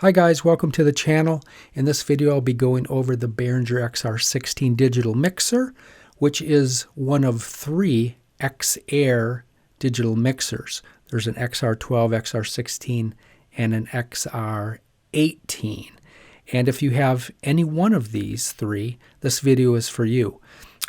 Hi guys, welcome to the channel. In this video I'll be going over the Behringer XR16 digital mixer, which is one of three X Air digital mixers. There's an XR12, XR16, and an XR18. And if you have any one of these three, this video is for you.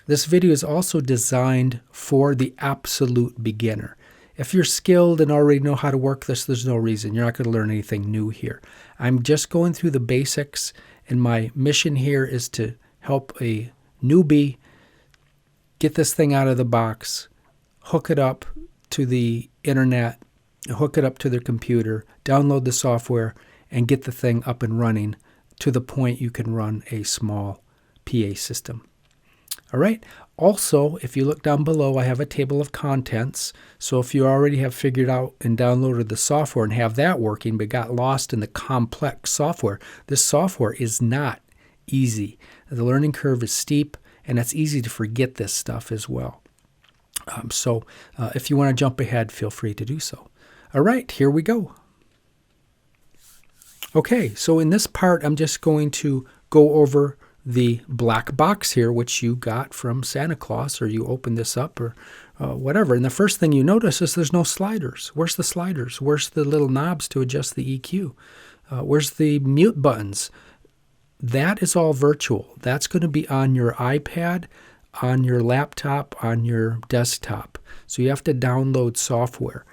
This video is also designed for the absolute beginner. If you're skilled and already know how to work this, there's no reason. You're not going to learn anything new here. I'm just going through the basics, and my mission here is to help a newbie get this thing out of the box, hook it up to the internet, hook it up to their computer, download the software, and get the thing up and running to the point you can run a small PA system. All right. Also, if you look down below, I have a table of contents. So if you already have figured out and downloaded the software and have that working, but got lost in the complex software, this software is not easy. The learning curve is steep, and it's easy to forget this stuff as well. So if you want to jump ahead, feel free to do so. All right, here we go. Okay, so in this part, I'm just going to go over the black box here, which you got from Santa Claus, or you open this up, or whatever. And the first thing you notice is there's no sliders. Where's the sliders? Where's the little knobs to adjust the EQ? Where's the mute buttons? That is all virtual. That's going to be on your iPad, on your laptop, on your desktop. So you have to download software.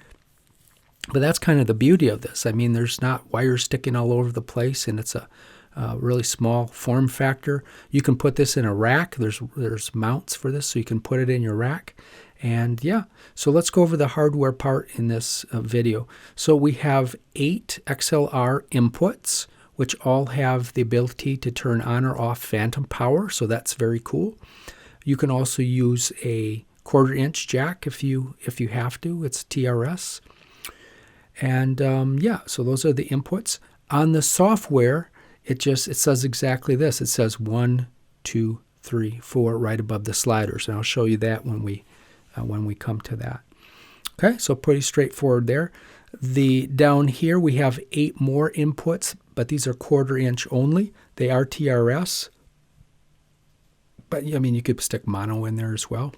But that's kind of the beauty of this. I mean, there's not wires sticking all over the place, and it's a really small form factor. You can put this in a rack. There's mounts for this, so you can put it in your rack. And yeah, so let's go over the hardware part in this video. So we have 8 XLR inputs, which all have the ability to turn on or off phantom power, so that's very cool. You can also use a 1/4-inch jack if you have to. It's TRS. And yeah, so those are the inputs. On the software, it says exactly this. It says 1, 2, 3, 4 right above the sliders, and I'll show you that when we come to that. Okay, so pretty straightforward there. Down here we have 8 more inputs, but these are 1/4-inch only. They are TRS, but I mean you could stick mono in there as well.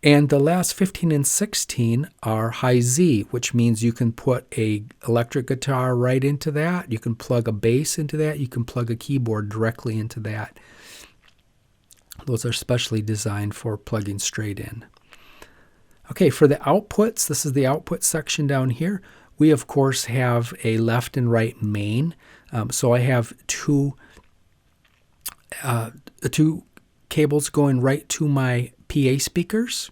And the last 15 and 16 are high Z, which means you can put a electric guitar right into that. You can plug a bass into that. You can plug a keyboard directly into that. Those are specially designed for plugging straight in. Okay, for the outputs, this is the output section down here. We, of course, have a left and right main. So I have two cables going right to my PA speakers.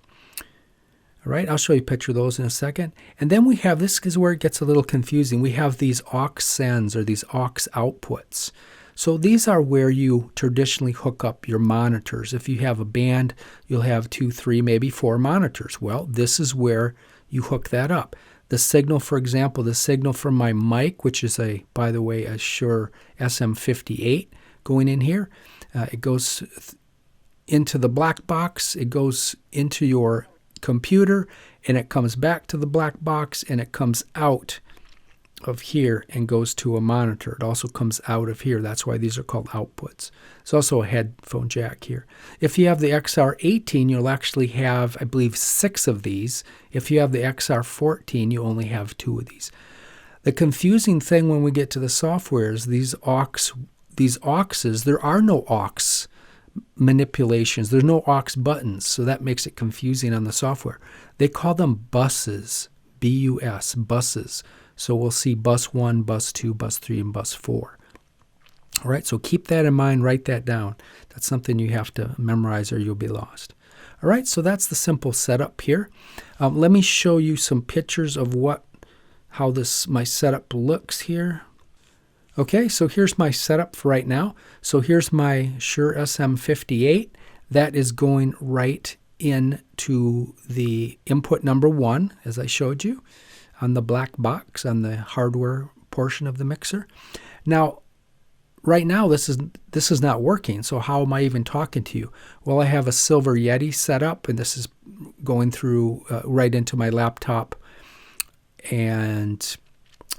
All right, I'll show you a picture of those in a second. And then we have, this is where it gets a little confusing. We have these aux sends, or these aux outputs. So these are where you traditionally hook up your monitors. If you have a band, you'll have 2, 3, maybe 4 monitors. Well, this is where you hook that up. The signal, for example, the signal from my mic, which is by the way, a Shure SM58 going in here. It goes into the black box, it goes into your computer, and it comes back to the black box, and it comes out of here and goes to a monitor. It also comes out of here. That's why these are called outputs. There's also a headphone jack here. If you have the XR18, you'll actually have, I believe, 6 of these. If you have the XR14, you only have 2 of these. The confusing thing when we get to the software is these auxes, there are no aux manipulations. There's no aux buttons, so that makes it confusing on the software. They call them buses, B-U-S, buses. So we'll see bus 1, bus 2, bus 3, and bus 4. All right, so keep that in mind, write that down. That's something you have to memorize or you'll be lost. All right, so that's the simple setup here. Let me show you some pictures of how my setup looks here. Okay, so here's my setup for right now. So here's my Shure SM58. That is going right into the input number 1, as I showed you, on the black box, on the hardware portion of the mixer. Now, right now, this is not working, so how am I even talking to you? Well, I have a Silver Yeti set up, and this is going through right into my laptop, and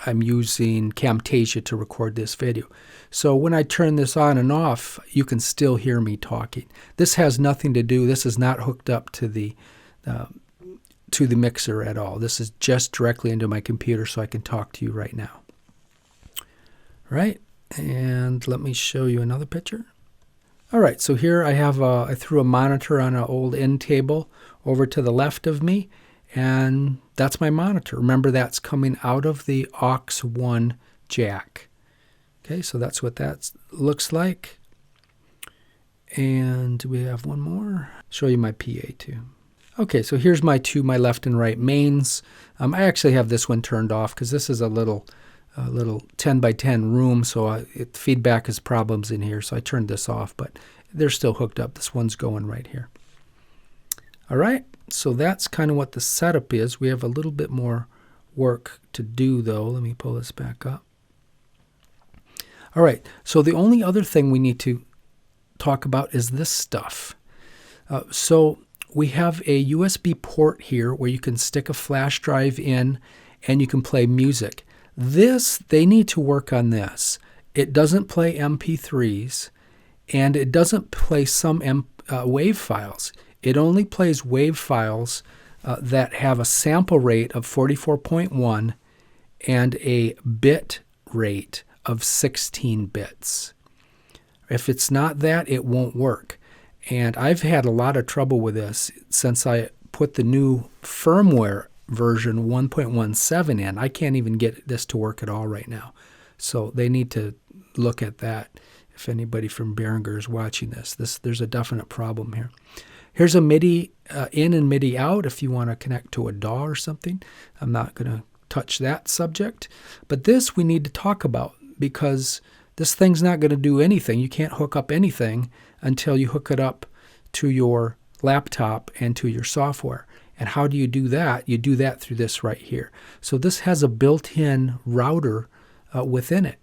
I'm using Camtasia to record this video. So when I turn this on and off, you can still hear me talking. This has nothing to do, this is not hooked up to the mixer at all. This is just directly into my computer so I can talk to you right now. Right, and let me show you another picture. All right, so here I have I threw a monitor on an old end table over to the left of me, and that's my monitor. Remember, that's coming out of the aux 1 jack. Okay, so that's what that looks like. And we have one more. Show you my PA too. Okay, so here's my left and right mains. I actually have this one turned off because this is a little 10 by 10 room, so feedback has problems in here, so I turned this off, but they're still hooked up. This one's going right here. All right, so that's kind of what the setup is. We have a little bit more work to do, though. Let me pull this back up. All right, so the only other thing we need to talk about is this stuff. So we have a USB port here where you can stick a flash drive in and you can play music. They need to work on this. It doesn't play MP3s, and it doesn't play some WAV files. It only plays WAV files that have a sample rate of 44.1 and a bit rate of 16 bits. If it's not that, it won't work. And I've had a lot of trouble with this since I put the new firmware version 1.17 in. I can't even get this to work at all right now. So they need to look at that if anybody from Behringer is watching this. There's a definite problem here. Here's a MIDI in and MIDI out if you want to connect to a DAW or something. I'm not going to touch that subject. But this we need to talk about because this thing's not going to do anything. You can't hook up anything until you hook it up to your laptop and to your software. And how do you do that? You do that through this right here. So this has a built-in router within it.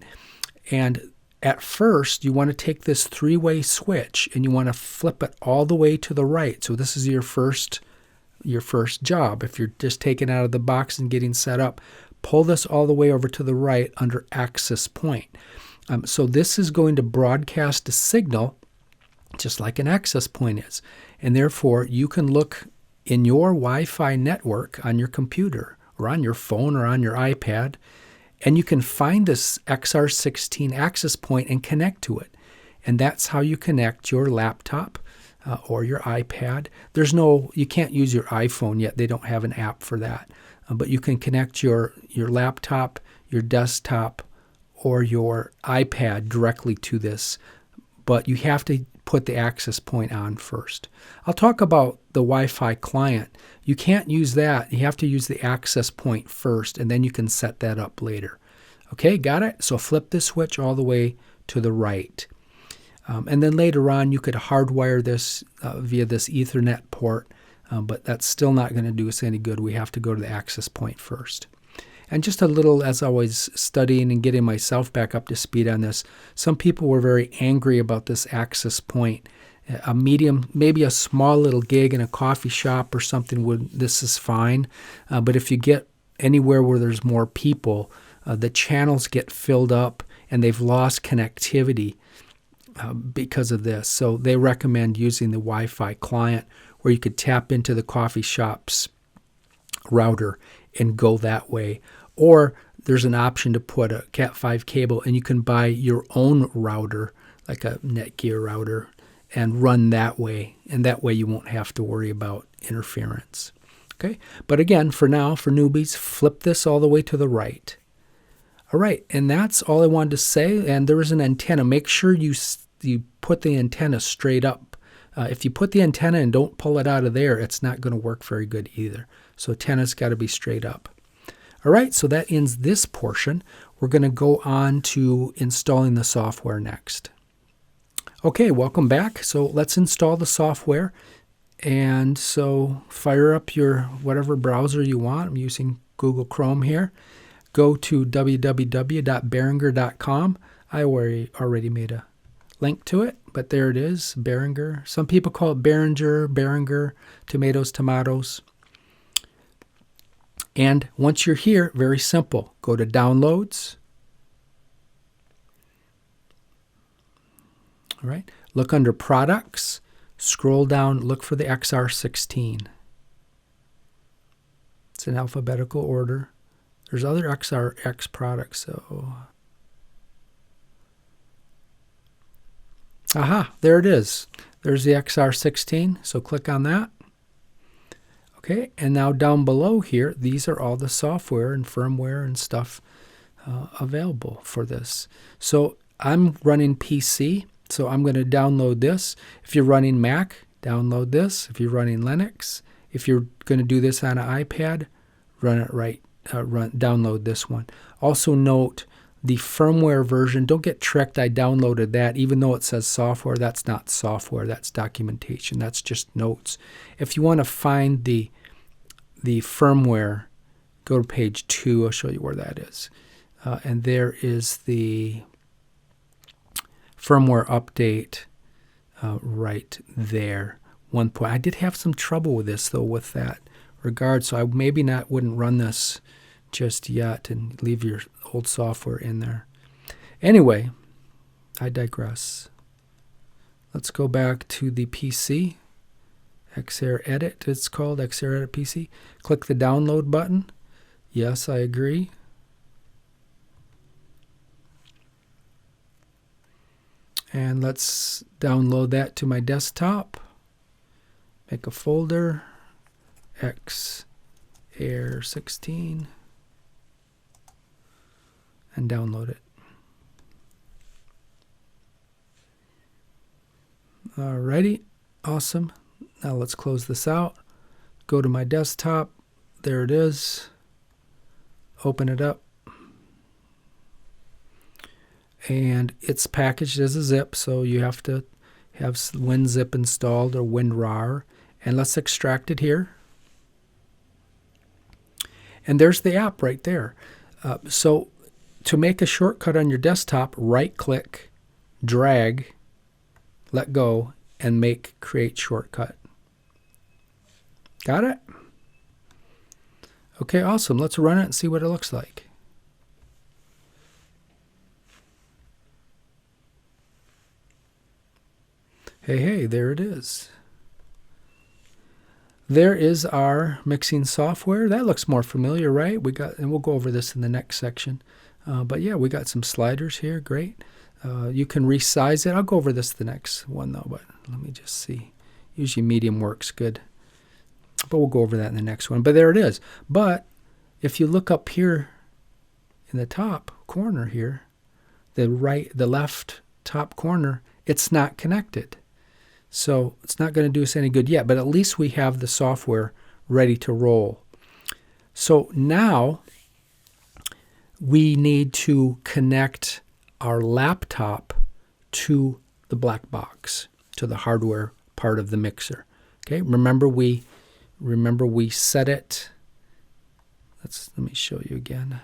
And at first, you want to take this three-way switch and you want to flip it all the way to the right. So this is your first job. If you're just taking it out of the box and getting set up, pull this all the way over to the right under access point. So this is going to broadcast a signal just like an access point is. And therefore, you can look in your Wi-Fi network on your computer or on your phone or on your iPad, and you can find this XR16 access point and connect to it. And that's how you connect your laptop or your iPad. You can't use your iPhone yet. They don't have an app for that. But you can connect your laptop, your desktop, or your iPad directly to this. But you have to put the access point on first. I'll talk about the Wi-Fi client. You can't use that. You have to use the access point first, and then you can set that up later. Okay, got it? So flip this switch all the way to the right. And then later on, you could hardwire this via this Ethernet port, but that's still not going to do us any good. We have to go to the access point first. And just a little, as I was studying and getting myself back up to speed on this, some people were very angry about this access point. A medium, maybe a small little gig in a coffee shop or something, this is fine. But if you get anywhere where there's more people, the channels get filled up and they've lost connectivity because of this. So they recommend using the Wi-Fi client where you could tap into the coffee shop's router and go that way. Or there's an option to put a Cat5 cable and you can buy your own router, like a Netgear router, and run that way. And that way you won't have to worry about interference. Okay, but again, for now, for newbies, flip this all the way to the right. All right, and that's all I wanted to say. And there is an antenna. Make sure you put the antenna straight up. If you put the antenna and don't pull it out of there, it's not going to work very good either. So antenna's got to be straight up. All right, so that ends this portion. We're going to go on to installing the software next. Okay, welcome back. So let's install the software. And so fire up your whatever browser you want. I'm using Google Chrome here. Go to www.behringer.com. I already made a link to it, but there it is, Behringer. Some people call it Behringer, tomatoes. And once you're here, very simple. Go to Downloads. All right. Look under Products. Scroll down. Look for the XR16. It's in alphabetical order. There's other XRX products. So, aha, there it is. There's the XR16. So click on that. Okay, and now down below here, these are all the software and firmware and stuff available for this. So I'm running PC, so I'm going to download this. If you're running Mac, download this. If you're running Linux, if you're going to do this on an iPad, download this one. Also note the firmware version. Don't get tricked. I downloaded that. Even though it says software, that's not software. That's documentation. That's just notes. If you want to find the firmware, go to page 2. I'll show you where that is. And there is the firmware update right there. 1 point. I did have some trouble with this, though, with that regard. So I wouldn't run this just yet and leave your old software in there. Anyway, I digress. Let's go back to the PC. X Air Edit, it's called X Air Edit PC. Click the download button. Yes, I agree. And let's download that to my desktop. Make a folder. X Air 16. And download it. Alrighty, awesome. Now let's close this out. Go to my desktop. There it is. Open it up. And it's packaged as a zip, so you have to have WinZip installed or WinRAR. And let's extract it here. And there's the app right there. So to make a shortcut on your desktop, right-click, drag, let go, and create shortcut. Got it? Okay, awesome. Let's run it and see what it looks like. Hey, there it is. There is our mixing software. That looks more familiar, right? And we'll go over this in the next section. But yeah, we got some sliders here. Great. You can resize it. I'll go over this the next one though, but let me just see. Usually medium works good. But we'll go over that in the next one. But there it is. But if you look up here in the top corner here, the left top corner, it's not connected. So it's not going to do us any good yet, but at least we have the software ready to roll. So now we need to connect our laptop to the black box, to the hardware part of the mixer. Okay, remember we set it. Let me show you again.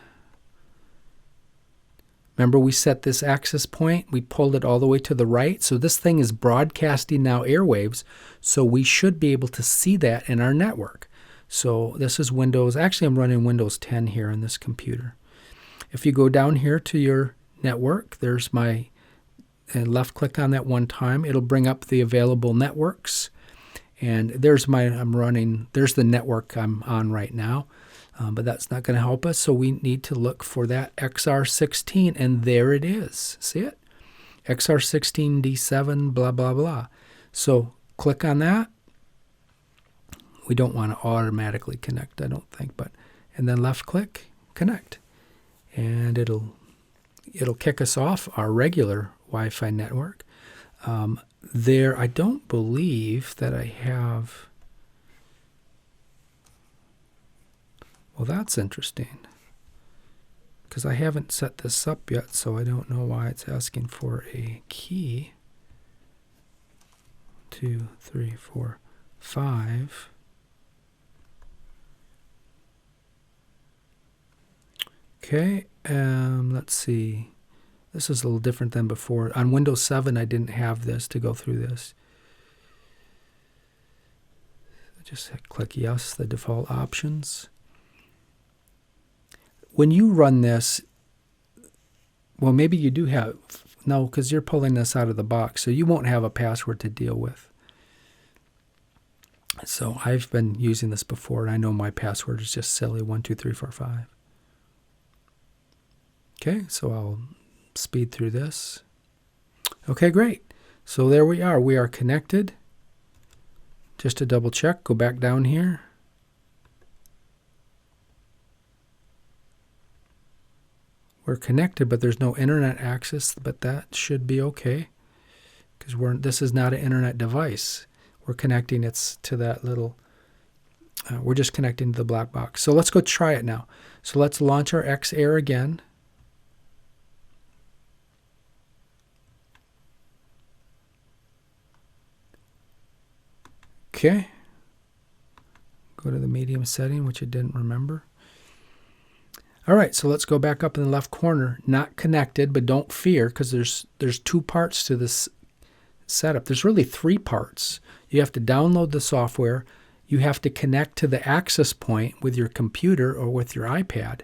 Remember we set this access point, we pulled it all the way to the right. So this thing is broadcasting now airwaves, so we should be able to see that in our network. So this is Windows, actually I'm running Windows 10 here on this computer. If you go down here to your network, there's my, and left click on that one time, it'll bring up the available networks. And there's there's the network I'm on right now. But that's not going to help us, so we need to look for that XR16, and there it is. See it? XR16 D7, blah, blah, blah. So click on that. We don't want to automatically connect, I don't think, and then left click, connect. And it'll kick us off our regular Wi-Fi network. I don't believe that I have... Well, that's interesting, because I haven't set this up yet, so I don't know why it's asking for a key. 2, 3, 4, 5. Okay, let's see. This is a little different than before. On Windows 7, I didn't have this to go through this. Just click yes, the default options. when you run this, well, maybe you do have, no, because you're pulling this out of the box, so you won't have a password to deal with. So I've been using this before, and I know my password is just silly, 12345. Okay, so I'll speed through this. Okay, great. So there we are. We are connected. Just to double check, go back down here. We're connected, but there's no internet access, but that should be okay because this is not an internet device. We're connecting it to that little, we're just connecting to the black box. So let's go try it now. So let's launch our X Air again. Okay. Go to the medium setting, which I didn't remember. All right, so let's go back up in the left corner. Not connected, but don't fear because there's two parts to this setup. There's really three parts. You have to download the software. You have to connect to the access point with your computer or with your iPad.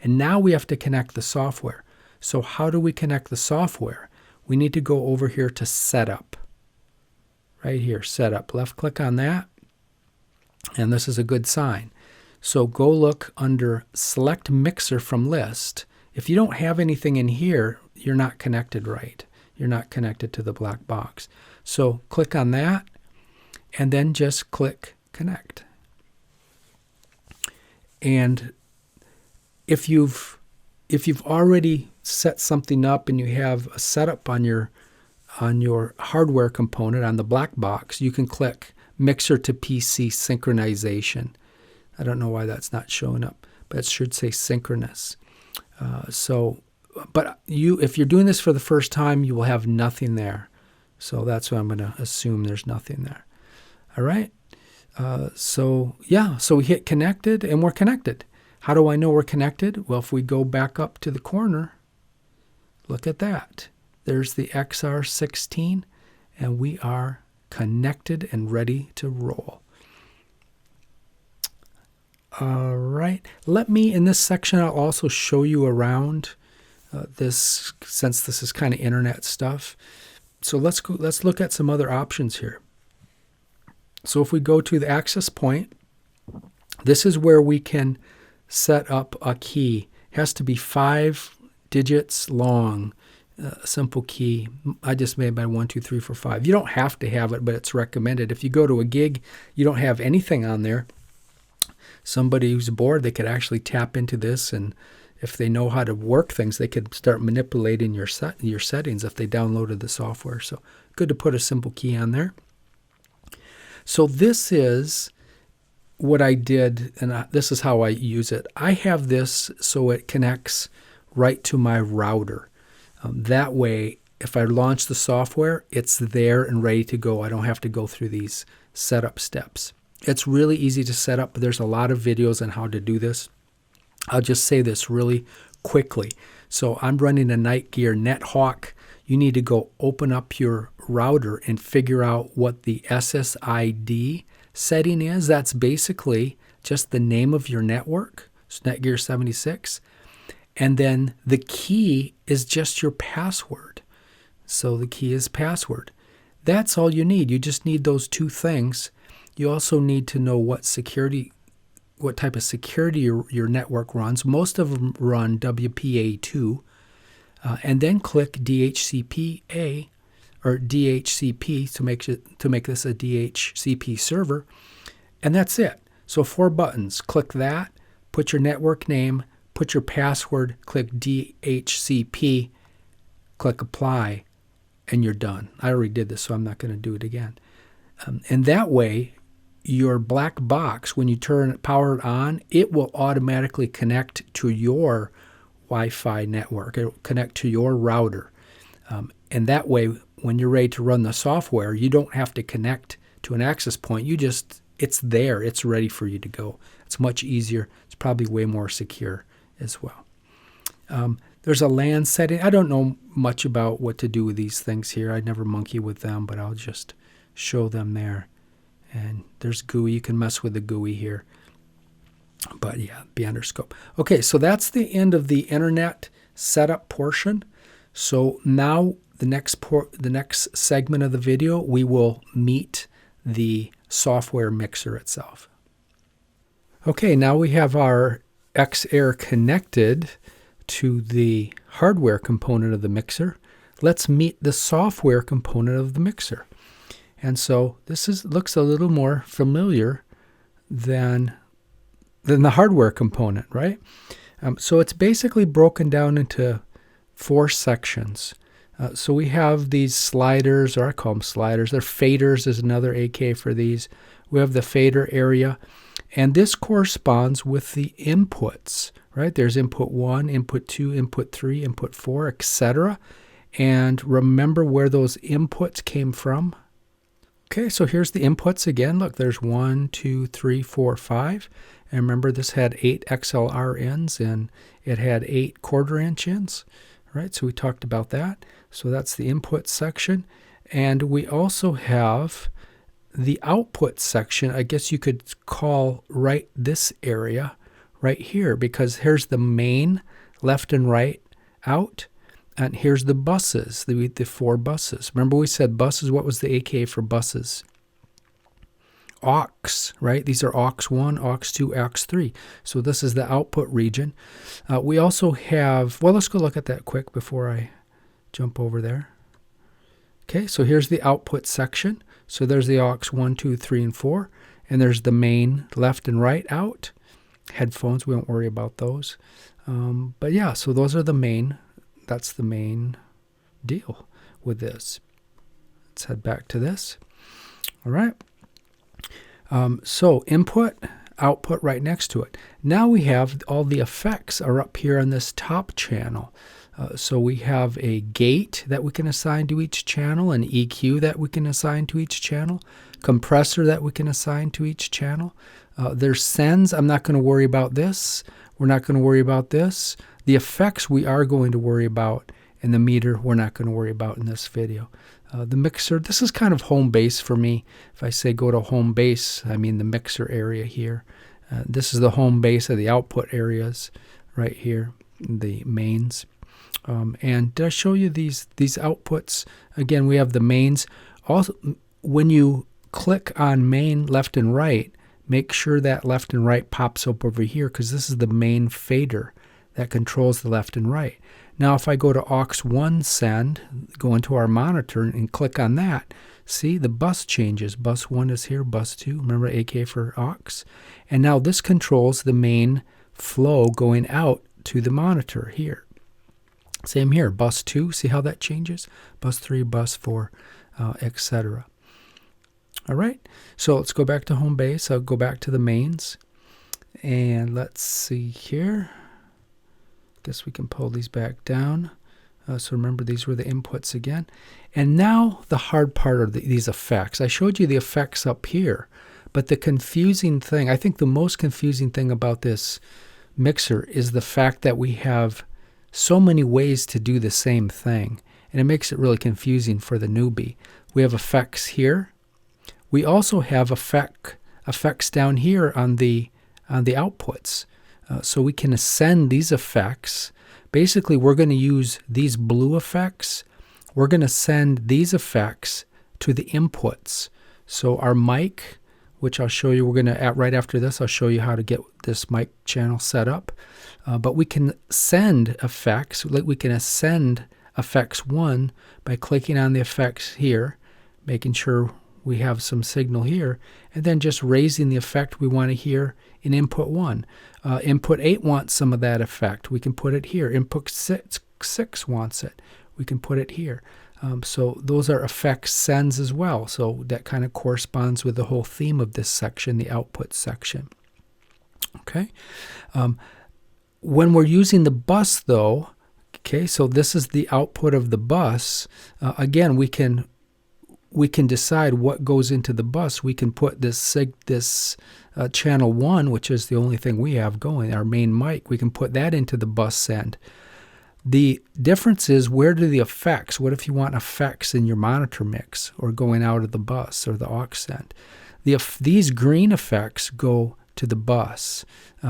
And now we have to connect the software. So how do we connect the software? We need to go over here to Setup. Right here, Setup. Left click on that. And this is a good sign. So go look under Select Mixer from List. If you don't have anything in here, you're not connected right. You're not connected to the black box. So click on that, and then just click Connect. And if you've already set something up and you have a setup on your hardware component on the black box, you can click Mixer to PC Synchronization. I don't know why that's not showing up, but it should say synchronous. But if you're doing this for the first time, you will have nothing there. So that's what I'm going to assume there's nothing there. All right. So we hit connected and we're connected. How do I know we're connected? Well, if we go back up to the corner, look at that. There's the XR16 and we are connected and ready to roll. All right. Let me, in this section, I'll also show you around this, since this is kind of internet stuff. So let's look at some other options here. So if we go to the access point, this is where we can set up a key. It has to be 5 digits long, simple key. I just made my 1, 2, 3, 4, 5. You don't have to have it, but it's recommended. If you go to a gig, you don't have anything on there. Somebody who's bored, they could actually tap into this, and if they know how to work things, they could start manipulating your settings if they downloaded the software. So good to put a simple key on there. So this is what I did, and this is how I use it. I have this so it connects right to my router. That way, if I launch the software, it's there and ready to go. I don't have to go through these setup steps. It's really easy to set up. There's a lot of videos on how to do this. I'll just say this really quickly. So I'm running a Netgear NetHawk. You need to go open up your router and figure out what the SSID setting is. That's basically just the name of your network. It's Netgear 76. And then the key is just your password. So the key is password. That's all you need. You just need those two things. You also need to know what type of security your network runs. Most of them run WPA2. And then click DHCPA or DHCP to make this a DHCP server. And that's it. So 4 buttons. Click that, put your network name, put your password, click DHCP, click apply, and you're done. I already did this, so I'm not going to do it again. And that way, your black box, when you turn power on, it will automatically connect to your Wi-Fi network. It will connect to your router. And that way, when you're ready to run the software, you don't have to connect to an access point. It's there. It's ready for you to go. It's much easier. It's probably way more secure as well. There's a LAN setting. I don't know much about what to do with these things here. I never monkey with them, but I'll just show them there. And there's GUI. You can mess with the GUI here. But yeah, be under scope. Okay, so that's the end of the internet setup portion. So now the next segment of the video, we will meet the software mixer itself. Okay, now we have our X Air connected to the hardware component of the mixer. Let's meet the software component of the mixer. And so this looks a little more familiar than the hardware component, right? So it's basically broken down into 4 sections. So we have these sliders, or I call them sliders. They're faders is another AK for these. We have the fader area, and this corresponds with the inputs, right? There's input 1, input 2, input 3, input 4, etc. And remember where those inputs came from? Okay, so here's the inputs again. Look, there's 1, 2, 3, 4, 5. And remember, this had 8 XLR ends, and it had 8 quarter-inch ends, right? So we talked about that. So that's the input section. And we also have the output section. I guess you could call right this area right here, because here's the main left and right out. And here's the buses, the 4 buses. Remember we said buses, what was the AK for buses? Aux, right? These are aux 1, aux 2, aux 3. So this is the output region. We also have, well, let's go look at that quick before I jump over there. Okay, so here's the output section. So there's the aux 1, 2, 3, and 4. And there's the main left and right out. Headphones, we won't worry about those. But yeah, so those are the main. That's the main deal with this. Let's head back to this. All right. So input, output right next to it. Now we have all the effects are up here on this top channel. So we have a gate that we can assign to each channel, an EQ that we can assign to each channel, compressor that we can assign to each channel. There's sends. I'm not going to worry about this. We're not going to worry about this. The effects we are going to worry about, and the meter we're not going to worry about in this video. The mixer, this is kind of home base for me. If I say go to home base, I mean the mixer area here. This is the home base of the output areas right here, the mains. And did I show you these outputs? Again, we have the mains. Also, when you click on main left and right, make sure that left and right pops up over here, because this is the main fader that controls the left and right. Now if I go to aux 1 send, go into our monitor and click on that, see the bus changes. Bus 1 is here, bus 2, remember AK for aux. And now this controls the main flow going out to the monitor here. Same here, bus 2, see how that changes? Bus 3, bus 4, etc. All right, so let's go back to home base. I'll go back to the mains. And let's see here. Guess we can pull these back down. So remember, these were the inputs again. And now the hard part of these effects. I showed you the effects up here. But the confusing thing, I think the most confusing thing about this mixer is the fact that we have so many ways to do the same thing. And it makes it really confusing for the newbie. We have effects here. We also have effects down here on the outputs. So we can ascend these effects. Basically, we're going to use these blue effects. We're going to send these effects to the inputs. So our mic, which I'll show you, we're going to, right after this, I'll show you how to get this mic channel set up. But we can send effects. We can ascend effects 1 by clicking on the effects here, making sure we have some signal here, and then just raising the effect we want to hear in input 1. Input 8 wants some of that effect. We can put it here. Input 6 wants it. We can put it here. So those are effects sends as well. So that kind of corresponds with the whole theme of this section, the output section. Okay. When we're using the bus, though, okay, so this is the output of the bus. Again, we can decide what goes into the bus. We can put this channel 1, which is the only thing we have going, our main mic, we can put that into the bus send. The difference is, where do the effects, what if you want effects in your monitor mix or going out of the bus or the aux send? These green effects go to the bus.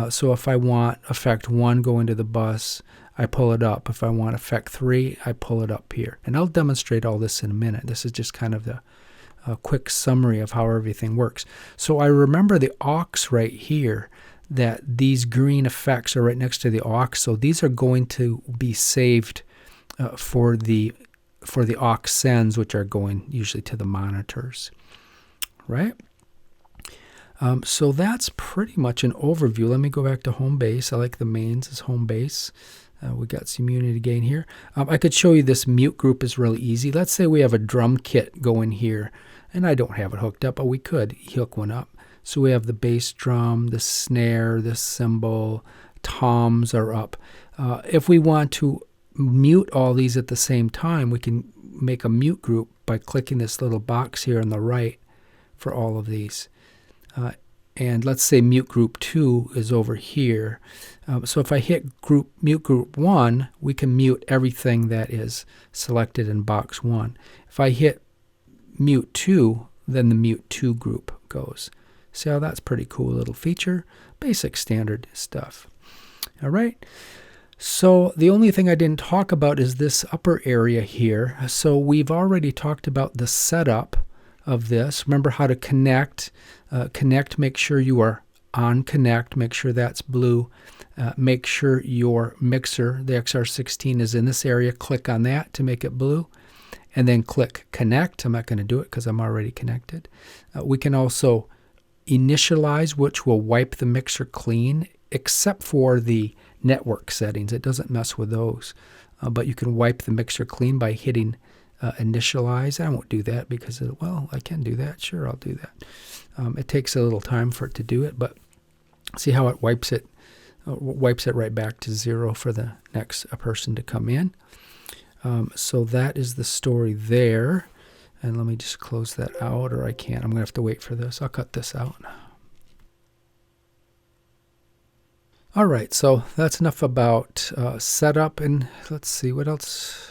So if I want effect 1 going to the bus, I pull it up. If I want effect 3, I pull it up here. And I'll demonstrate all this in a minute. This is just kind of the quick summary of how everything works. So I remember the aux right here, that these green effects are right next to the aux. So these are going to be saved for the aux sends, which are going usually to the monitors, right? So that's pretty much an overview. Let me go back to home base. I like the mains as home base. We got some unity gain here. I could show you this mute group is really easy. Let's say we have a drum kit going here, and I don't have it hooked up, but we could hook one up. So we have the bass drum, the snare, the cymbal, toms are up. If we want to mute all these at the same time, we can make a mute group by clicking this little box here on the right for all of these. And let's say mute group 2 is over here. So if I hit mute group 1, we can mute everything that is selected in box 1. If I hit mute 2, then the mute 2 group goes. See how that's pretty cool little feature? Basic standard stuff. All right. So the only thing I didn't talk about is this upper area here. So we've already talked about the setup of this. Remember how to connect. Make sure you are on connect. Make sure that's blue. Make sure your mixer, the XR16, is in this area. Click on that to make it blue. And then click connect. I'm not going to do it because I'm already connected. We can also initialize, which will wipe the mixer clean, except for the network settings. It doesn't mess with those. But you can wipe the mixer clean by hitting initialize. I won't do that because, well, I can do that. Sure, I'll do that. It takes a little time for it to do it, but see how it wipes it right back to 0 for the next person to come in. So that is the story there. And let me just close that out, or I can't. I'm going to have to wait for this. I'll cut this out. All right, so that's enough about setup. And let's see, what else?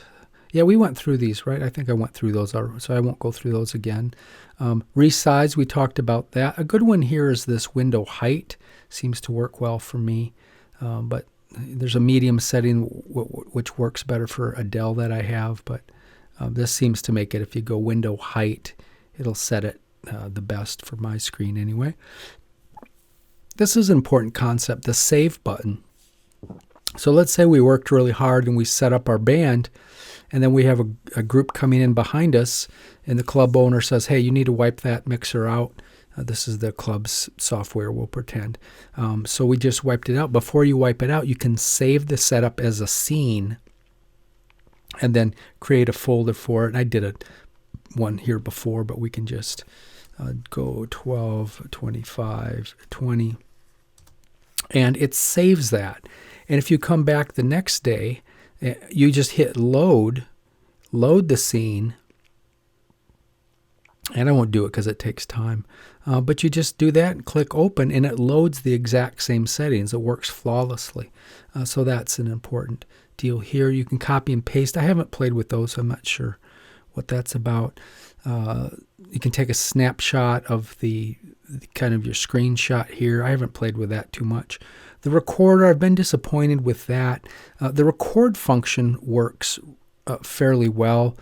Yeah, we went through these, right? I think I went through those, so I won't go through those again. Resize, we talked about that. A good one here is this window height. Seems to work well for me, but there's a medium setting which works better for a Dell that I have, but this seems to make it, if you go window height, it'll set it the best for my screen anyway. This is an important concept, the save button. So let's say we worked really hard and we set up our band, and then we have a group coming in behind us, and the club owner says, hey, you need to wipe that mixer out. This is the club's software, we'll pretend. So we just wiped it out. Before you wipe it out, you can save the setup as a scene and then create a folder for it. And I did one here before, but we can just go 12, 25, 20. And it saves that. And if you come back the next day, you just hit load the scene. And I won't do it because it takes time. But you just do that and click open, and it loads the exact same settings. It works flawlessly. So that's an important deal here. You can copy and paste. I haven't played with those, so I'm not sure what that's about. You can take a snapshot of the kind of your screenshot here. I haven't played with that too much. The recorder, I've been disappointed with that. The record function works fairly well.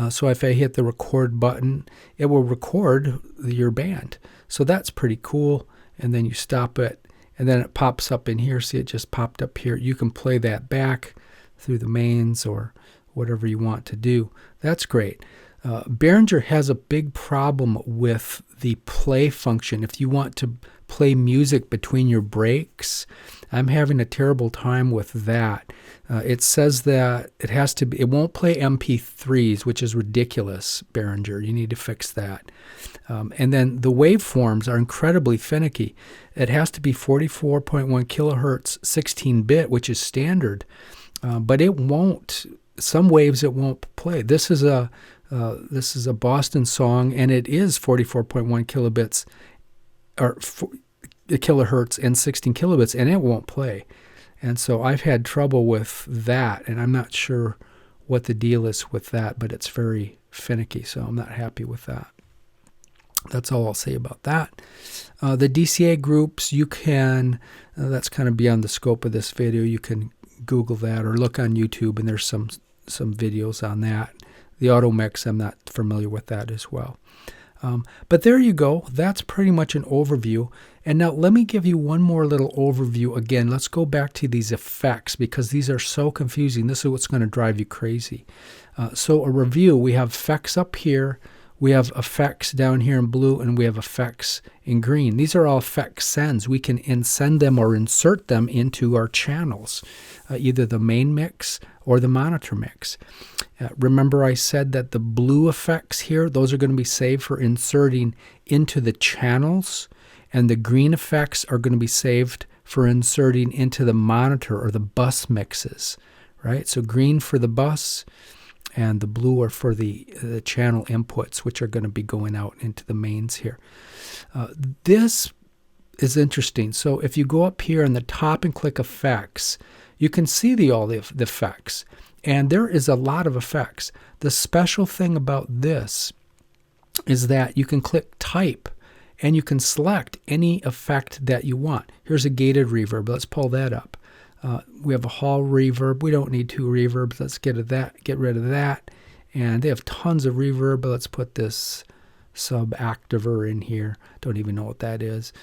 So if I hit the record button, it will record your band. So that's pretty cool. And then you stop it, and then it pops up in here. See, it just popped up here. You can play that back through the mains or whatever you want to do. That's great. Behringer has a big problem with the play function. If you want to play music between your breaks, I'm having a terrible time with that. It says that it won't play MP3s, which is ridiculous, Behringer. You need to fix that. And then the waveforms are incredibly finicky. It has to be 44.1 kilohertz, 16-bit, which is standard, but it won't. Some waves it won't play. This is a Boston song, and it is 44.1 kilobits or kilohertz and 16 kilobits, and it won't play. And so I've had trouble with that, and I'm not sure what the deal is with that, but it's very finicky, so I'm not happy with that. That's all I'll say about that. The DCA groups, you can, that's kind of beyond the scope of this video. You can Google that or look on YouTube, and there's some videos on that. The auto mix, I'm not familiar with that as well. But there you go. That's pretty much an overview. And now let me give you one more little overview again. Let's go back to these effects because these are so confusing. This is what's going to drive you crazy. So a review, we have effects up here. We have effects down here in blue, and we have effects in green. These are all effect sends. We can send them or insert them into our channels, either the main mix or the monitor mix. Remember I said that the blue effects here, those are going to be saved for inserting into the channels, and the green effects are going to be saved for inserting into the monitor or the bus mixes, right? So green for the bus, and the blue are for the channel inputs, which are going to be going out into the mains here. This is interesting. So if you go up here on the top and click effects, you can see all the effects. And there is a lot of effects. The special thing about this is that you can click type and you can select any effect that you want. Here's a gated reverb. Let's pull that up. We have a hall reverb. We don't need 2 reverbs. Let's get rid of that. And they have tons of reverb. Let's put this sub-activer in here. Don't even know what that is.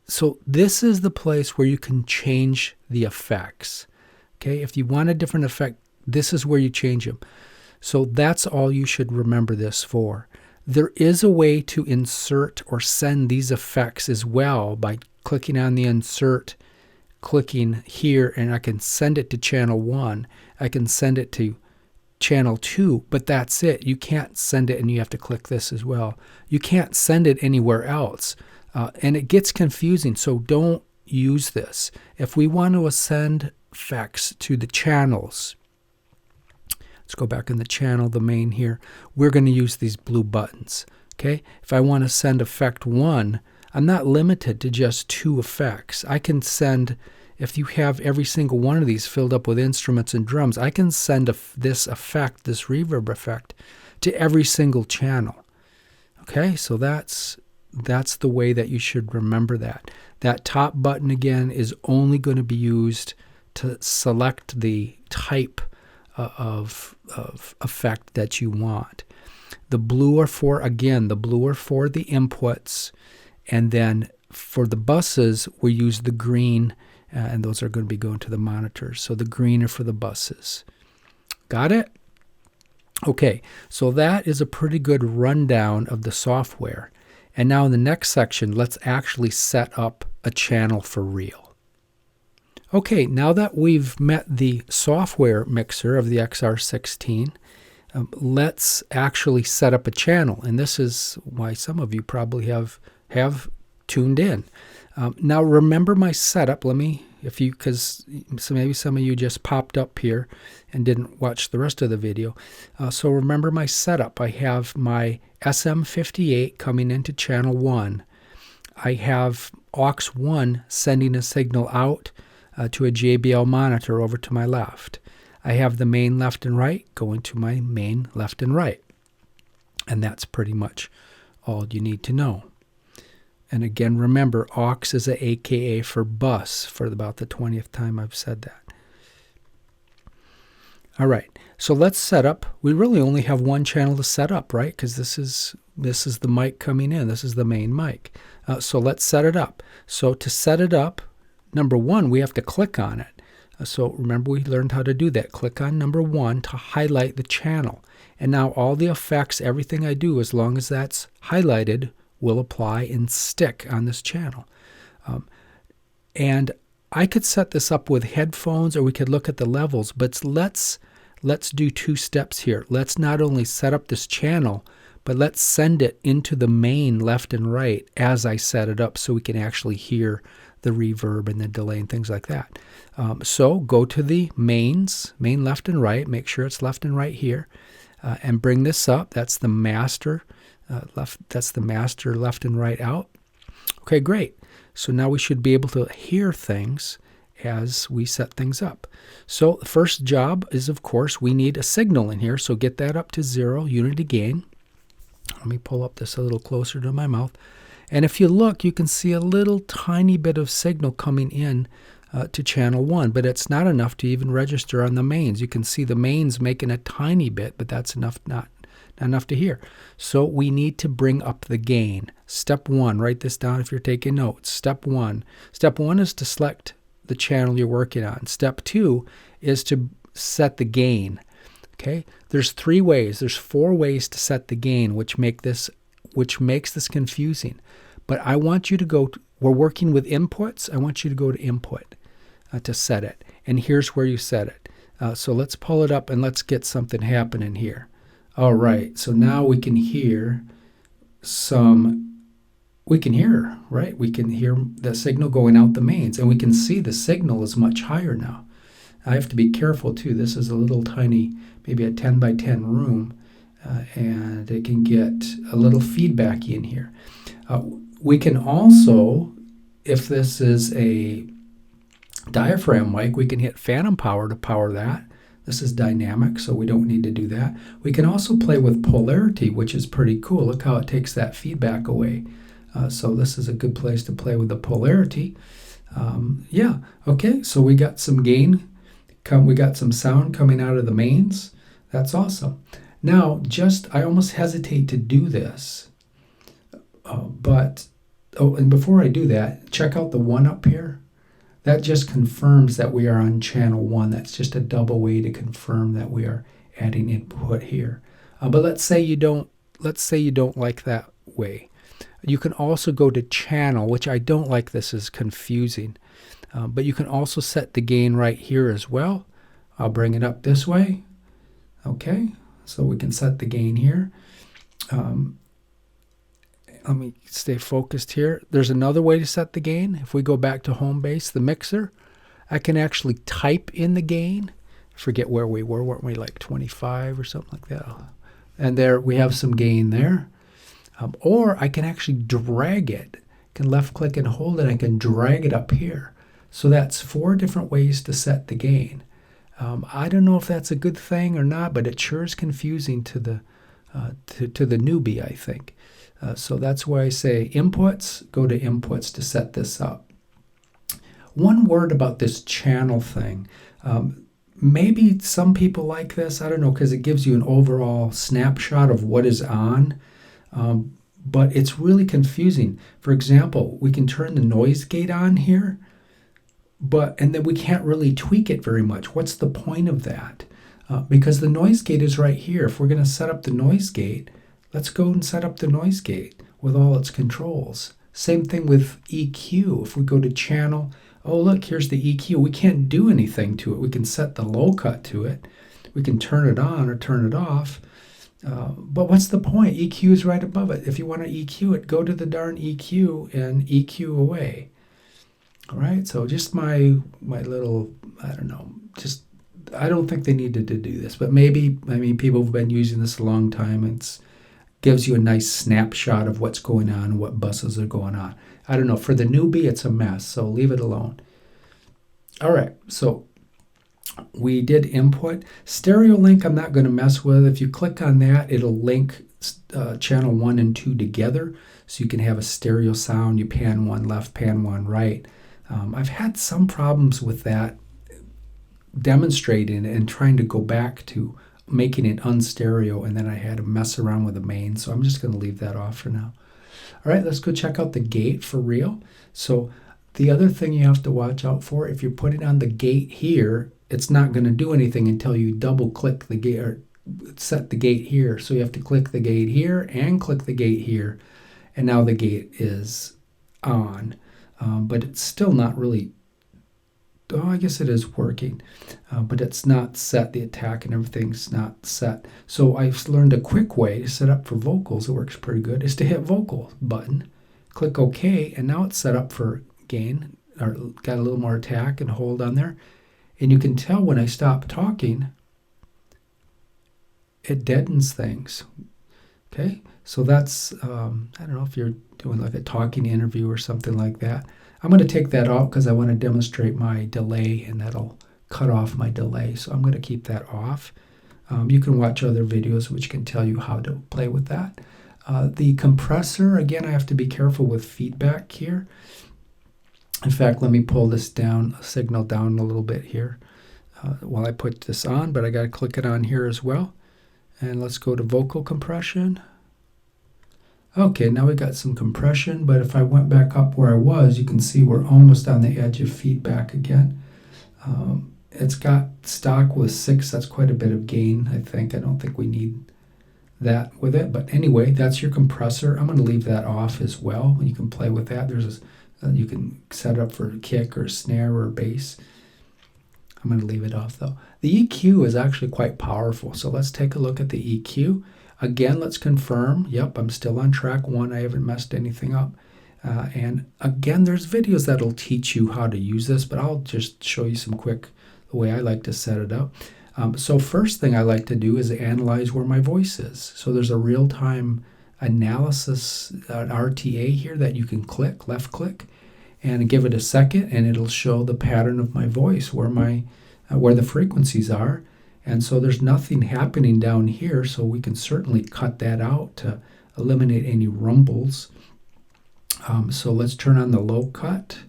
So this is the place where you can change the effects. Okay, if you want a different effect, this is where you change them. So that's all you should remember this for. There is a way to insert or send these effects as well by clicking on the insert, clicking here, and I can send it to channel 1. I can send it to channel 2, but that's it. You can't send it, and you have to click this as well. You can't send it anywhere else, and it gets confusing, so don't use this. If we want to send effects to the channels, let's go back in the channel, the main here, we're going to use these blue buttons. Okay, if I want to send effect 1, I'm not limited to just 2 effects. I can send, if you have every single one of these filled up with instruments and drums, I can send this effect, this reverb effect, to every single channel. Okay, so that's the way that you should remember that. That top button again is only going to be used to select the type of effect that you want. The blue are for, again, the blue are for the inputs. And then for the buses, we use the green, and those are going to be going to the monitors. So the green are for the buses. Got it? Okay, so that is a pretty good rundown of the software. And now in the next section, let's actually set up a channel for real. Okay, now that we've met the software mixer of the XR16, let's actually set up a channel. And this is why some of you probably have tuned in. Now remember my setup. Because maybe some of you just popped up here and didn't watch the rest of the video. So remember my setup. I have my SM58 coming into channel 1. I have aux 1 sending a signal out to a JBL monitor over to my left. I have the main left and right going to my main left and right. And that's pretty much all you need to know. And again, remember, aux is a AKA for bus, for about the 20th time I've said that. All right, so let's set up. We really only have one channel to set up, right? Because this is the mic coming in. This is the main mic. So let's set it up. So to set it up, number 1, we have to click on it. So remember, we learned how to do that. Click on number 1 to highlight the channel. And now all the effects, everything I do, as long as that's highlighted, will apply and stick on this channel. And I could set this up with headphones, or we could look at the levels, but let's do 2 steps here. Let's not only set up this channel, but let's send it into the main left and right as I set it up so we can actually hear the reverb and the delay and things like that. So go to the main left and right, make sure it's left and right here, and bring this up. That's the master. That's the master left and right out. Okay, great. So now we should be able to hear things as we set things up. So the first job is, of course, we need a signal in here. So get that up to 0 unity gain. Let me pull up this a little closer to my mouth. And if you look, you can see a little tiny bit of signal coming in to channel 1, but it's not enough to even register on the mains. You can see the mains making a tiny bit, but that's not enough to hear. So we need to bring up the gain. Step 1, write this down if you're taking notes. Step 1 is to select the channel you're working on. Step 2 is to set the gain. Okay, there's 3 ways. There's 4 ways to set the gain, which makes this confusing. But I want you to go. We're working with inputs. I want you to go to input to set it. And here's where you set it. So let's pull it up and let's get something happening here. All right. So now we can hear right? We can hear the signal going out the mains, and we can see the signal is much higher now. I have to be careful too. This is a little tiny, maybe a 10 by 10 room, and it can get a little feedbacky in here. We can also, if this is a diaphragm mic, we can hit phantom power to power that. This is dynamic, so we don't need to do that. We can also play with polarity, which is pretty cool. Look how it takes that feedback away. So this is a good place to play with the polarity. Yeah, okay, so we got some gain. We got some sound coming out of the mains. That's awesome. Now, I almost hesitate to do this, and before I do that, check out the 1 up here. That just confirms that we are on channel 1. That's just a double way to confirm that we are adding input here. But let's say you don't like that way. You can also go to channel, which I don't like. This is confusing. But you can also set the gain right here as well. I'll bring it up this way. Okay, so we can set the gain here. Let me stay focused here. There's another way to set the gain. If we go back to home base, the mixer, I can actually type in the gain. I forget where we were. Weren't we like 25 or something like that? And there we have some gain there. Or I can actually drag it. I can left click and hold it. I can drag it up here. So that's 4 different ways to set the gain. I don't know if that's a good thing or not, but it sure is confusing to the newbie, I think. So that's why I say inputs, go to inputs to set this up. One word about this channel thing. Maybe some people like this, I don't know, because it gives you an overall snapshot of what is on. But it's really confusing. For example, we can turn the noise gate on here, and then we can't really tweak it very much. What's the point of that? Because the noise gate is right here. If we're going to set up the noise gate, let's go and set up the noise gate with all its controls. Same thing with EQ. If we go to channel, oh look, here's the EQ. We can't do anything to it. We can set the low cut to it. We can turn it on or turn it off. But what's the point? EQ is right above it. If you want to EQ it, go to the darn EQ and EQ away. All right, so just my little, I don't know, I don't think they needed to do this, but maybe, people have been using this a long time. It gives you a nice snapshot of what's going on, what buses are going on. I don't know, for the newbie, it's a mess, so leave it alone. All right, so we did input. Stereo link I'm not going to mess with. If you click on that, it'll link channel 1 and 2 together, so you can have a stereo sound. You pan one left, pan one right. I've had some problems with that, demonstrating and trying to go back to making it unstereo, and then I had to mess around with the main, so I'm just going to leave that off for now. All right, let's go check out the gate for real. So the other thing you have to watch out for, if you're putting on the gate here, it's not going to do anything until you double click the gate or set the gate here. So you have to click the gate here and click the gate here, and now the gate is on. But it's still not really, I guess it is working, but it's not set. The attack and everything's not set. So I've learned a quick way to set up for vocals. It works pretty good, is to hit vocal button, click OK, and now it's set up for gain, or got a little more attack, and hold on there. And you can tell when I stop talking, it deadens things. Okay, so that's, I don't know if you're doing like a talking interview or something like that. I'm going to take that off because I want to demonstrate my delay, and that'll cut off my delay. So I'm going to keep that off. You can watch other videos which can tell you how to play with that. The compressor, again, I have to be careful with feedback here. In fact, let me pull this down, signal down a little bit here while I put this on, but I got to click it on here as well. And let's go to vocal compression. Okay, now we got some compression, but if I went back up where I was, you can see we're almost on the edge of feedback again. It's got stock with 6. That's quite a bit of gain, I think. I don't think we need that with it. But anyway, that's your compressor. I'm going to leave that off as well. You can play with that. You can set it up for a kick or a snare or a bass. I'm going to leave it off though. The EQ is actually quite powerful. So let's take a look at the EQ. Again, let's confirm. Yep, I'm still on track 1. I haven't messed anything up. And again, there's videos that'll teach you how to use this, but I'll just show you some quick, the way I like to set it up. So first thing I like to do is analyze where my voice is. So there's a real-time analysis, an RTA here that you can click, left click, and give it a second, and it'll show the pattern of my voice, where the frequencies are. And so there's nothing happening down here, so we can certainly cut that out to eliminate any rumbles. So let's turn on the low cut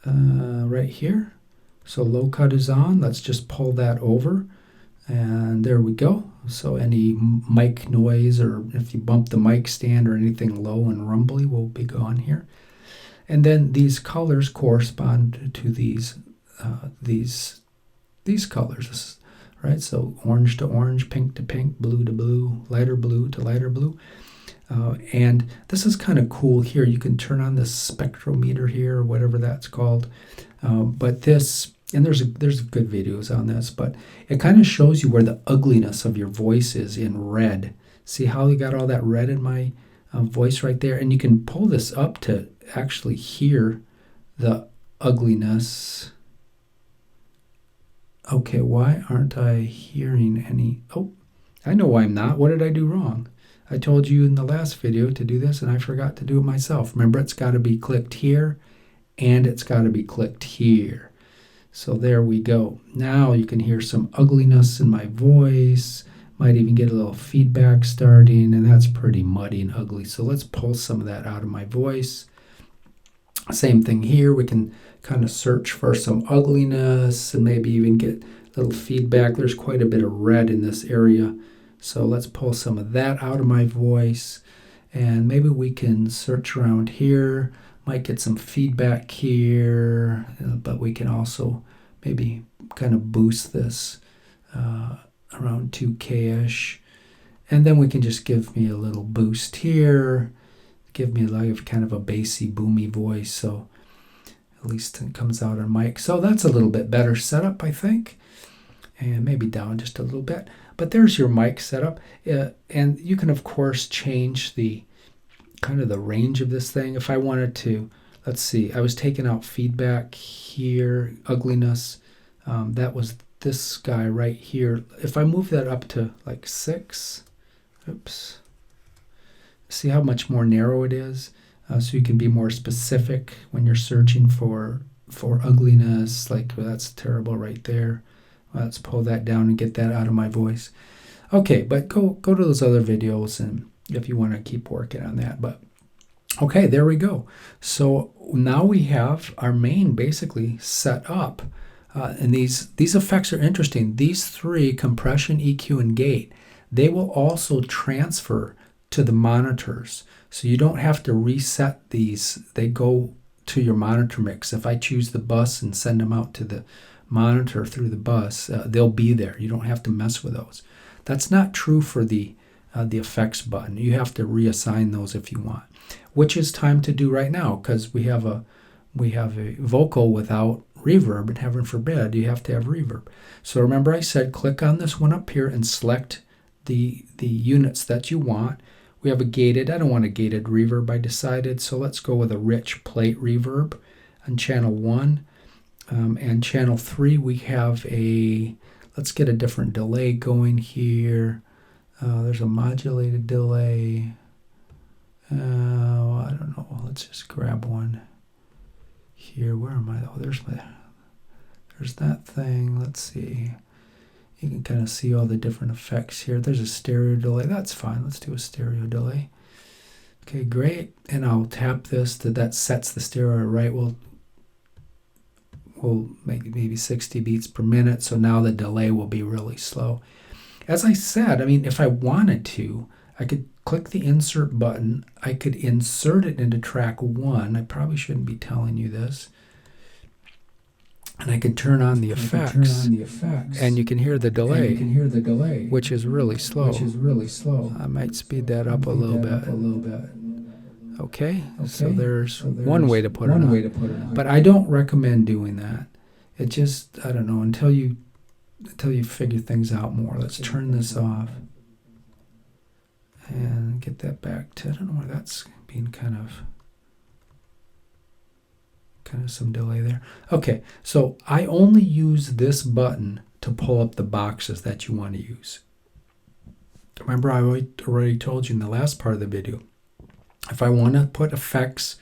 right here. So low cut is on. Let's just pull that over, and there we go. So any mic noise, or if you bump the mic stand or anything low and rumbly, will be gone here. And then these colors correspond to these colors, right? So orange to orange, pink to pink, blue to blue, lighter blue to lighter blue. And this is kind of cool here. You can turn on the spectrometer here, or whatever that's called. But this, and there's good videos on this, but it kind of shows you where the ugliness of your voice is in red. See how you got all that red in my voice right there? And you can pull this up to actually hear the ugliness. Okay, why aren't I hearing any? Oh, I know why I'm not. What did I do wrong? I told you in the last video to do this, and I forgot to do it myself. Remember, it's got to be clicked here, and it's got to be clicked here. So there we go. Now you can hear some ugliness in my voice. Might even get a little feedback starting, and that's pretty muddy and ugly. So let's pull some of that out of my voice. Same thing here. We can kind of search for some ugliness and maybe even get a little feedback. There's quite a bit of red in this area. So let's pull some of that out of my voice, and maybe we can search around here. Might get some feedback here, but we can also maybe kind of boost this around 2K-ish. And then we can just give me a little boost here, give me like kind of a bassy, boomy voice, so at least it comes out on mic. So that's a little bit better setup, I think. And maybe down just a little bit. But there's your mic setup. And you can, of course, change the kind of the range of this thing. If I wanted to, let's see, I was taking out feedback here, ugliness. That was this guy right here. If I move that up to like 6, oops. See how much more narrow it is? So you can be more specific when you're searching for ugliness. Like, well, that's terrible right there. Let's pull that down and get that out of my voice. Okay, but go to those other videos, and if you want to keep working on that. But okay, there we go. So now we have our main basically set up. And these effects are interesting. These 3, compression, EQ, and gate, they will also transfer to the monitors. So you don't have to reset these. They go to your monitor mix. If I choose the bus and send them out to the monitor through the bus, they'll be there. You don't have to mess with those. That's not true for the effects button. You have to reassign those if you want, which is time to do right now, because we have a vocal without reverb, and heaven forbid you have to have reverb. So remember, I said click on this one up here and select the units that you want. We have a gated. I don't want a gated reverb, I decided, so let's go with a rich plate reverb on channel 1. And channel 3, we have let's get a different delay going here. There's a modulated delay. I don't know. Let's just grab one here. Where am I? Oh, there's that thing. Let's see. You can kind of see all the different effects here. There's a stereo delay. That's fine. Let's do a stereo delay. Okay, great. And I'll tap this that sets the stereo right. We'll make maybe 60 beats per minute. So now the delay will be really slow. As I said, I mean, if I wanted to, I could click the insert button. I could insert it into track 1. I probably shouldn't be telling you this. And I could turn on the effects. And you can hear the delay, which is really slow. I might speed that up a little bit. Okay, so there's one way to put it on. But I don't recommend doing that. It just, I don't know, until you figure things out more. Let's turn this off and get that back to, I don't know where that's being kind of some delay there. Okay, so I only use this button to pull up the boxes that you want to use. Remember, I already told you in the last part of the video, if I want to put effects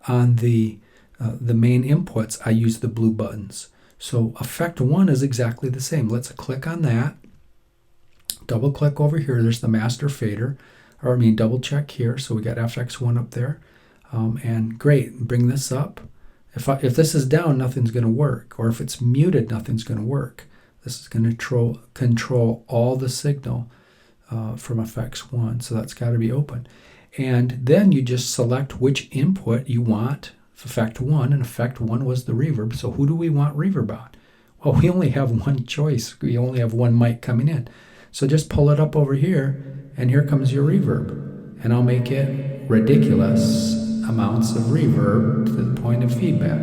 on the main inputs, I use the blue buttons. So effect 1 is exactly the same. Let's click on that. Double click over here. There's the master fader, or I mean double check here. So we got FX1 up there. And great, bring this up. If this is down, nothing's going to work. Or if it's muted, nothing's going to work. This is going to control all the signal from FX1. So that's got to be open. And then you just select which input you want effect 1, and effect 1 was the reverb. So who do we want reverb on? Well, we only have one choice. We only have one mic coming in. So just pull it up over here, and here comes your reverb. And I'll make it ridiculous amounts of reverb to the point of feedback.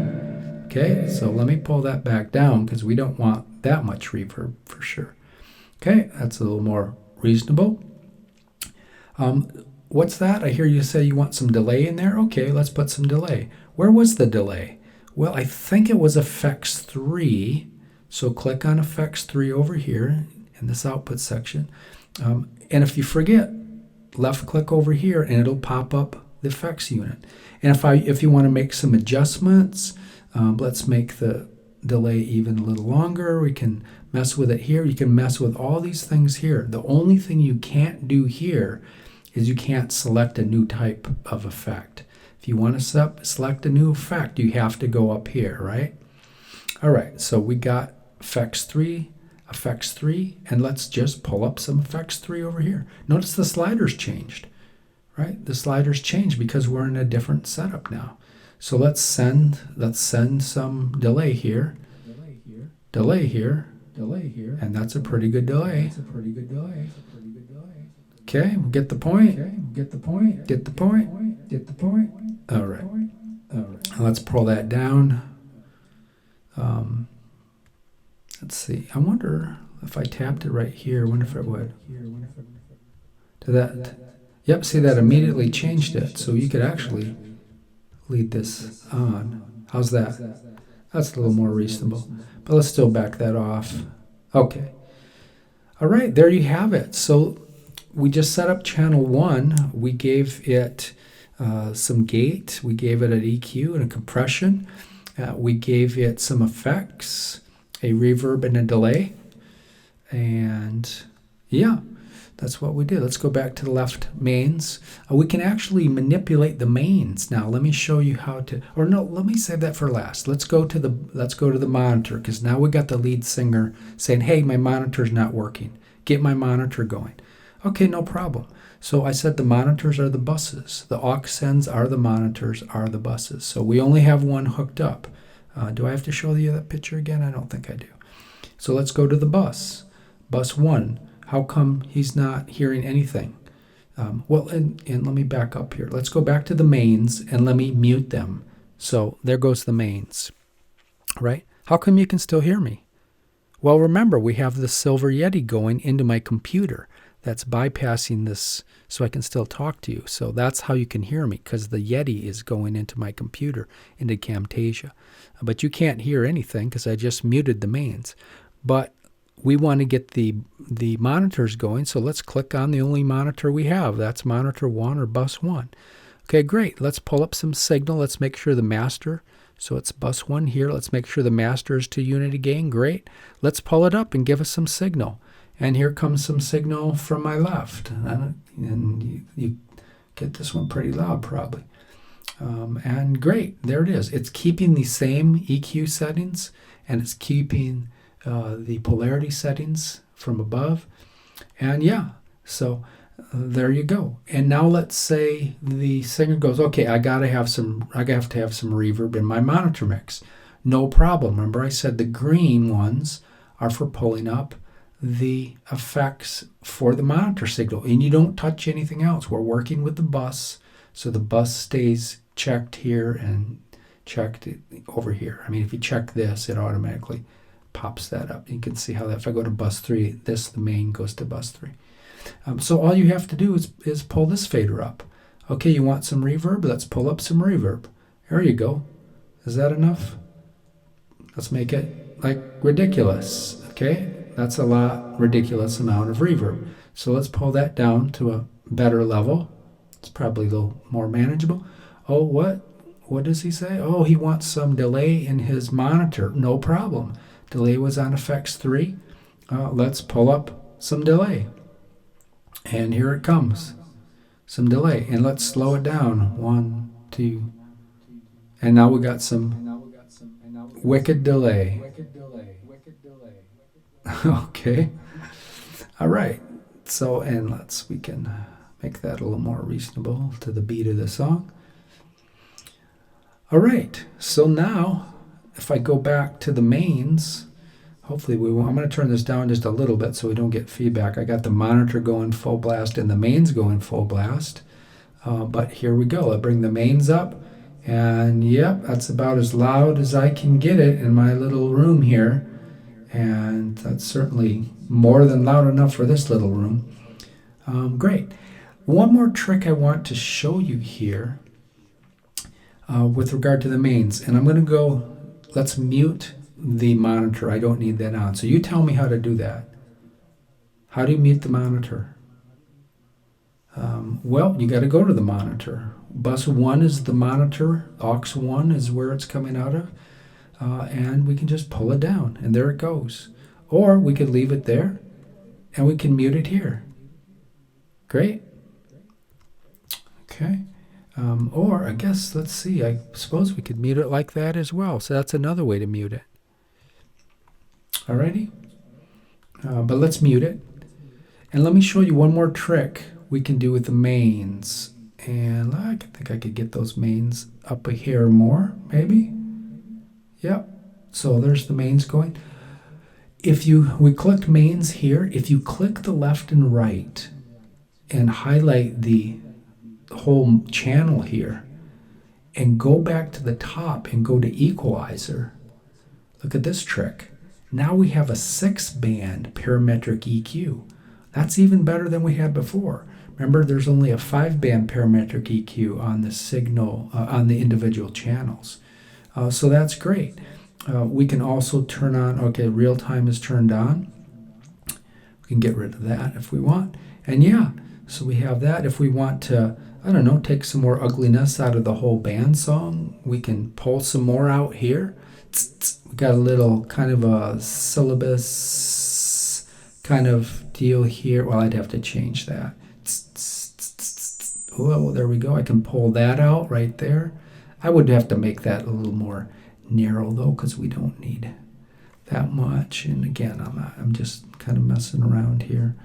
Okay, so let me pull that back down because we don't want that much reverb for sure. Okay, that's a little more reasonable. What's that? I hear you say you want some delay in there. Okay, let's put some delay. Where was the delay? Well, I think it was effects 3. So click on effects 3 over here in this output section. And if you forget, left click over here and it'll pop up the effects unit. And if you want to make some adjustments, let's make the delay even a little longer. We can mess with it here. You can mess with all these things here. The only thing you can't do here is you can't select a new type of effect. If you want to select a new effect, you have to go up here, right? All right, so we got effects 3, and let's just pull up some effects 3 over here. Notice the sliders changed, right? The sliders changed because we're in a different setup now. So let's send some delay here, and that's a pretty good delay. Okay, get the point. Get the point. All right. Let's pull that down. Let's see. I wonder if I tapped it right here. I wonder if it would. Did that? Yep. See, that immediately changed it. So you could actually lead this on. How's that? That's a little more reasonable. But let's still back that off. Okay. All right. There you have it. So we just set up channel 1. We gave it some gate. We gave it an EQ and a compression. We gave it some effects, a reverb and a delay. And yeah, that's what we did. Let's go back to the left mains. We can actually manipulate the mains. Now let me show you how to, or no, let me save that for last. Let's go to the monitor, because now we got the lead singer saying, hey, my monitor's not working. Get my monitor going. Okay, no problem. So I said the monitors are the buses. The aux sends are the monitors, are the buses. So we only have one hooked up. Do I have to show you that picture again? I don't think I do. So let's go to the bus. Bus 1. How come he's not hearing anything? Well, and let me back up here. Let's go back to the mains and let me mute them. So there goes the mains, right? How come you can still hear me? Well, remember, we have the Silver Yeti going into my computer. That's bypassing this so I can still talk to you. So that's how you can hear me, because the Yeti is going into my computer, into Camtasia. But you can't hear anything because I just muted the mains. But we want to get the monitors going, so let's click on the only monitor we have. That's monitor 1 or bus 1. Okay, great. Let's pull up some signal. Let's make sure the master, so it's bus 1 here. Let's make sure the master is to unity gain. Great. Let's pull it up and give us some signal. And here comes some signal from my left. And you Get this one pretty loud probably. And great, there it is. It's keeping the same EQ settings, and it's keeping the polarity settings from above. And yeah, so there you go. And now let's say the singer goes, okay, I have to have some reverb in my monitor mix. No problem. Remember I said the green ones are for pulling up the effects for the monitor signal, and you don't touch anything else. We're working with the bus, so the bus stays checked here and checked over here. I mean, if you check this, it automatically pops that up. You can see how that, if I go to bus 3, the main goes to bus 3. So all you have to do is pull this fader up. Okay, you want some reverb? Let's pull up some reverb. There you go. Is that enough? Let's make it like ridiculous. Okay, that's a ridiculous amount of reverb. So let's pull that down to a better level. It's probably a little more manageable. Oh, what does he say? Oh, he wants some delay in his monitor. No problem. Delay was on effects 3. Let's pull up some delay. And here it comes. Some delay. And let's slow it down. 1, 2. And now we got some wicked delay. Okay. All right. So, and we can make that a little more reasonable to the beat of the song. All right. So now, if I go back to the mains, hopefully I'm going to turn this down just a little bit so we don't get feedback. I got the monitor going full blast and the mains going full blast. But here we go. I bring the mains up. And yep, that's about as loud as I can get it in my little room here. And that's certainly more than loud enough for this little room. Great. One more trick I want to show you here with regard to the mains. And I'm going to go, let's mute the monitor. I don't need that on. So you tell me how to do that. How do you mute the monitor? Well, you got to go to the monitor. Bus 1 is the monitor. Aux 1 is where it's coming out of. And we can just pull it down, and there it goes. Or we could leave it there, and we can mute it here. Great. Okay. Or I guess, let's see, I suppose we could mute it like that as well. So that's another way to mute it. Alrighty. But let's mute it. And let me show you one more trick we can do with the mains. And I think I could get those mains up here more, maybe. Yep. So there's the mains going. We clicked mains here. If you click the left and right and highlight the whole channel here and go back to the top and go to equalizer, look at this trick. Now we have a 6-band parametric EQ. That's even better than we had before. Remember, there's only a 5-band parametric EQ on the signal, on the individual channels. So that's great. We can also turn on, okay, real time is turned on. We can get rid of that if we want. And yeah, so we have that. If we want to, I don't know, take some more ugliness out of the whole band song, we can pull some more out here. We got a little kind of a syllabus kind of deal here. Well, I'd have to change that. Oh, there we go. I can pull that out right there. I would have to make that a little more narrow though, because we don't need that much. And again, I'm just kind of messing around here.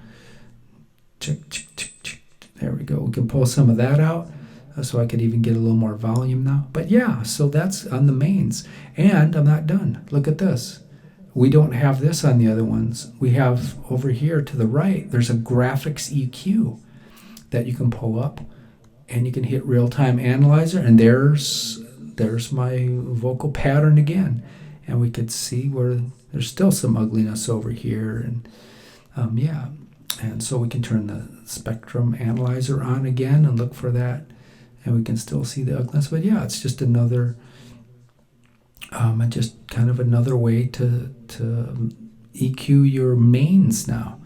There we go. We can pull some of that out, so I could even get a little more volume now. But yeah, so that's on the mains. And I'm not done. Look at this. We don't have this on the other ones. We have over here to the right, there's a graphics EQ that you can pull up, and you can hit real-time analyzer, and there's my vocal pattern again. And we could see where there's still some ugliness over here. And yeah, and so we can turn the spectrum analyzer on again and look for that, and we can still see the ugliness. But yeah, it's just another just kind of another way to EQ your mains now.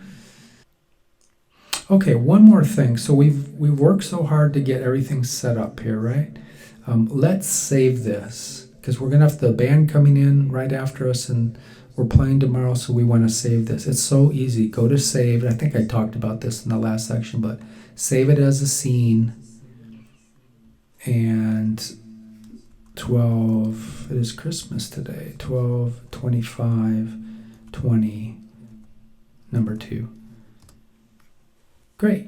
Okay, one more thing. So we've worked so hard to get everything set up here, right? Let's save this, because we're gonna have the band coming in right after us, and we're playing tomorrow, so we want to save this. It's so easy. Go to save, and I think I talked about this in the last section, but save it as a scene, and 12, it is Christmas today, 12, 25, 20, number 2. Great.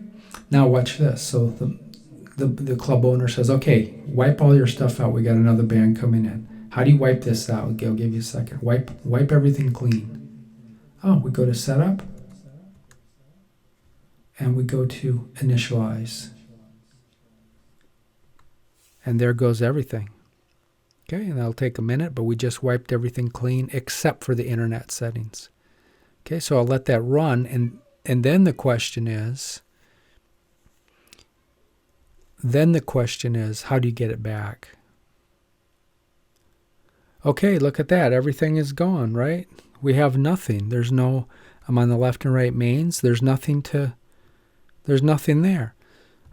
Now watch this. So the club owner says, okay, wipe all your stuff out. We got another band coming in. How do you wipe this out? Okay, I'll give you a second. Wipe everything clean. Oh, we go to setup and we go to initialize. And there goes everything. Okay, and that'll take a minute, but we just wiped everything clean except for the internet settings. Okay, so I'll let that run, and then the question is, how do you get it back? Okay, look at that. Everything is gone, right? We have nothing. There's no, I'm on the left and right mains. There's nothing there.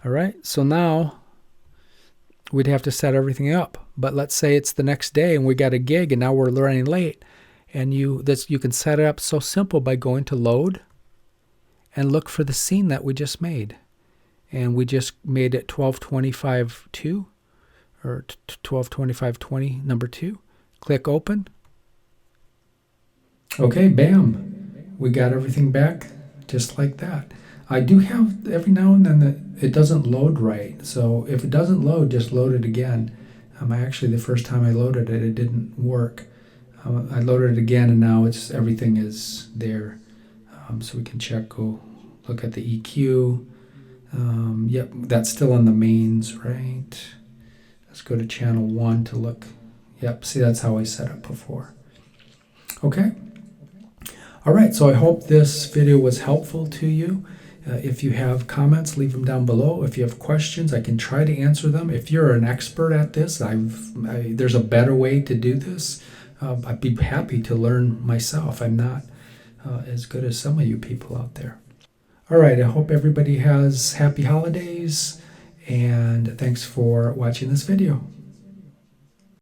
All right, so now we'd have to set everything up. But let's say it's the next day and we got a gig and now we're running late. And you can set it up so simple by going to load and look for the scene that we just made. And we just made it 12:25:2 or 12:25:20, number 2. Click open. Okay, bam. We got everything back just like that. I do have every now and then that it doesn't load right. So if it doesn't load, just load it again. Actually, the first time I loaded it, it didn't work. I loaded it again, and now everything is there. So we can check, go look at the EQ. Yep, that's still on the mains, right? Let's go to channel 1 to look. Yep, see, that's how I set up before. Okay. All right, so I hope this video was helpful to you. If you have comments, leave them down below. If you have questions, I can try to answer them. If you're an expert at this, there's a better way to do this. I'd be happy to learn myself. I'm not as good as some of you people out there. All right, I hope everybody has happy holidays, and thanks for watching this video.